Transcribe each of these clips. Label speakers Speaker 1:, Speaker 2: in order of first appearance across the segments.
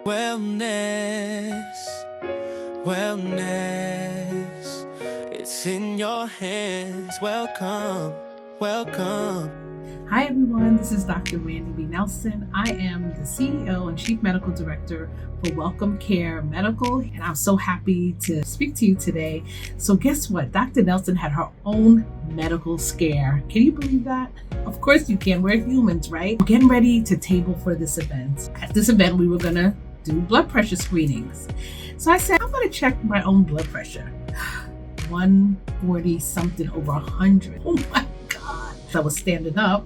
Speaker 1: Wellness, it's in your hands. Welcome.
Speaker 2: Hi everyone, this is Dr. Randy B. Nelson. I am the CEO and Chief Medical Director for Welcome Care Medical, and I'm so happy to speak to you today. So guess what? Dr. Nelson had her own medical scare. Can you believe that? Of course you can. We're humans, right? We're getting ready to table for this event. At this event, we were gonna do blood pressure screenings. So I said, I'm gonna check my own blood pressure. 140 something over 100. Oh my God. So I was standing up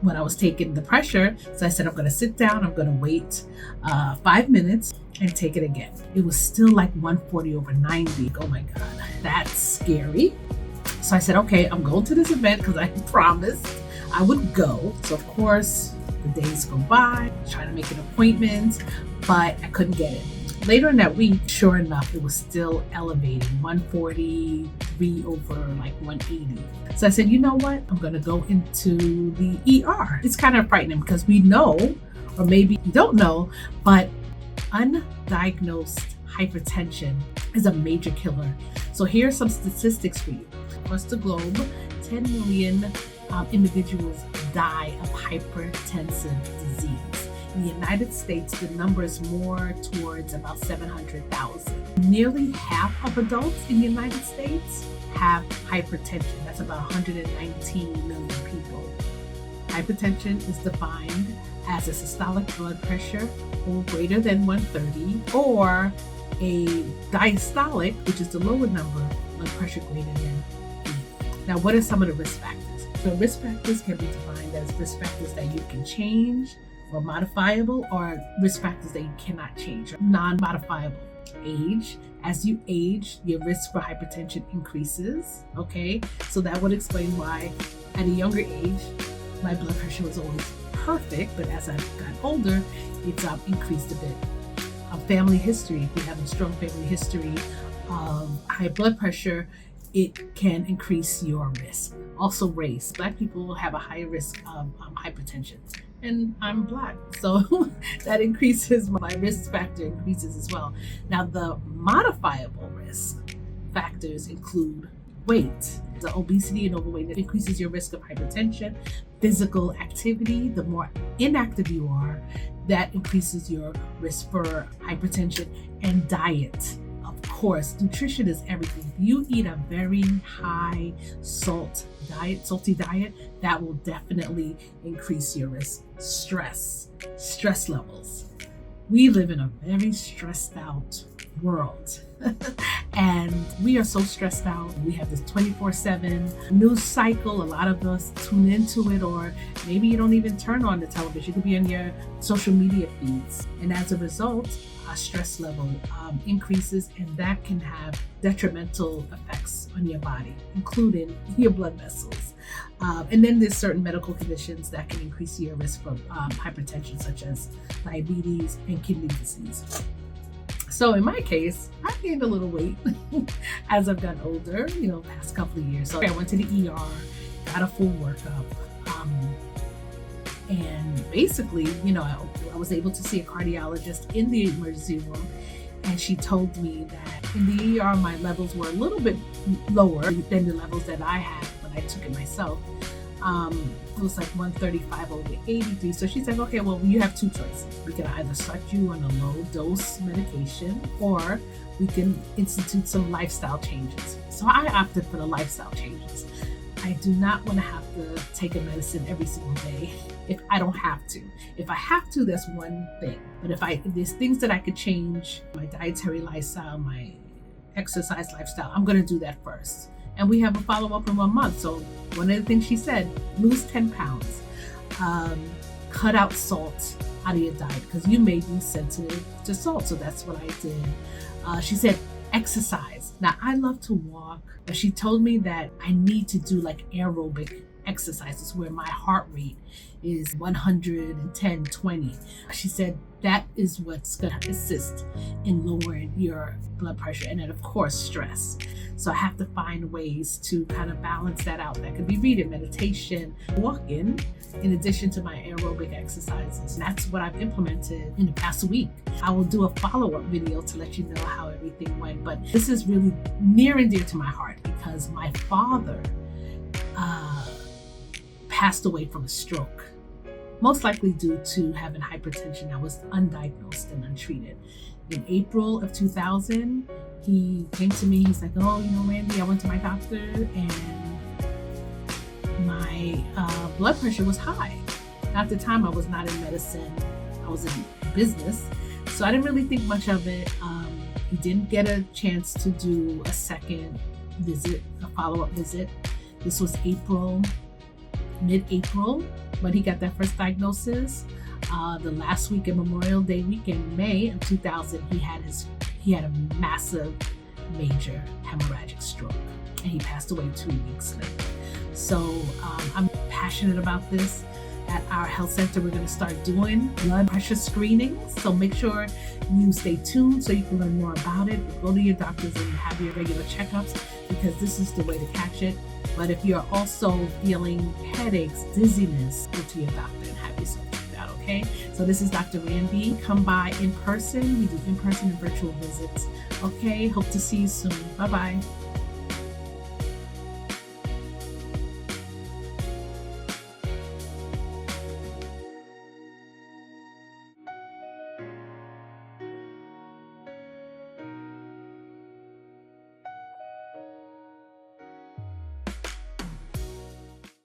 Speaker 2: when I was taking the pressure. So I said, I'm gonna sit down, I'm gonna wait 5 minutes and take it again. It was still like 140 over 90. Oh my God, that's scary. So I said, okay, I'm going to this event because I promised I would go. So of course, the days go by, trying to make an appointment, but I couldn't get it. Later in that week, sure enough, it was still elevating, 143 over like 180. So I said, you know what? I'm going to go into the ER. It's kind of frightening because we know, or maybe you don't know, but undiagnosed hypertension is a major killer. So here are some statistics for you. Across the globe, 10 million individuals die of hypertensive disease. In the United States, the number is more towards about 700,000. Nearly half of adults in the United States have hypertension. That's about 119 million people. Hypertension is defined as a systolic blood pressure greater than 130 or a diastolic, which is the lower number, blood pressure greater than 80. Now, what are some of the risk factors? So risk factors can be defined as risk factors that you can change or modifiable, or risk factors that you cannot change, non-modifiable. Age. As you age, your risk for hypertension increases. Okay, so that would explain why at a younger age, my blood pressure was always perfect, but as I got older, it's increased a bit. Family history. If you have a strong family history of high blood pressure, it can increase your risk. Also race. Black people have a higher risk of hypertension. And I'm Black, so that increases, my risk factor increases as well. Now, the modifiable risk factors include weight. The obesity and overweight increases your risk of hypertension. Physical activity, the more inactive you are, that increases your risk for hypertension. And diet. Of course, nutrition is everything. If you eat a very high salty diet, that will definitely increase your risk. Stress levels. We live in a very stressed out world. And we are so stressed out. We have this 24/7 news cycle. A lot of us tune into it, or maybe you don't even turn on the television. It could be on your social media feeds. And as a result, our stress level increases, and that can have detrimental effects on your body, including your blood vessels. And then there's certain medical conditions that can increase your risk for hypertension, such as diabetes and kidney disease. So in my case, I gained a little weight as I've gotten older, past couple of years. So I went to the ER, got a full workup, and basically, I was able to see a cardiologist in the emergency room, and she told me that in the ER, my levels were a little bit lower than the levels that I had when I took it myself. It was like 135 over 83. So she's like, okay, well, you have two choices. We can either start you on a low dose medication, or we can institute some lifestyle changes. So I opted for the lifestyle changes. I do not want to have to take a medicine every single day if I don't have to. If I have to, that's one thing. But if there's things that I could change, my dietary lifestyle, my exercise lifestyle, I'm going to do that first. And we have a follow-up in 1 month. So one of the things she said, lose 10 pounds, cut out salt out of your diet because you may be sensitive to salt. So that's what I did. She said, exercise. Now, I love to walk, but she told me that I need to do like aerobic exercises where my heart rate is 110, 20. She said that is what's going to assist in lowering your blood pressure. And then, of course, stress. So I have to find ways to kind of balance that out. That could be reading, meditation, walking, in addition to my aerobic exercises. And that's what I've implemented in the past week. I will do a follow-up video to let you know how everything went. But this is really near and dear to my heart because my father passed away from a stroke, most likely due to having hypertension that was undiagnosed and untreated. In April of 2000, he came to me. He's like, oh, Randy, I went to my doctor and my blood pressure was high. At the time, I was not in medicine. I was in business. So I didn't really think much of it. He didn't get a chance to do a second visit, a follow-up visit. This was mid-April, but he got that first diagnosis. The last week of Memorial Day weekend, May of 2000, he had a massive, major hemorrhagic stroke, and he passed away 2 weeks later. So I'm passionate about this. At our health center, we're going to start doing blood pressure screenings. So make sure you stay tuned so you can learn more about it. Go to your doctors and have your regular checkups because this is the way to catch it. But if you're also feeling headaches, dizziness, go to your doctor and have yourself checked out, okay? So this is Dr. Randy. Come by in person. We do in-person and virtual visits. Okay, hope to see you soon. Bye-bye.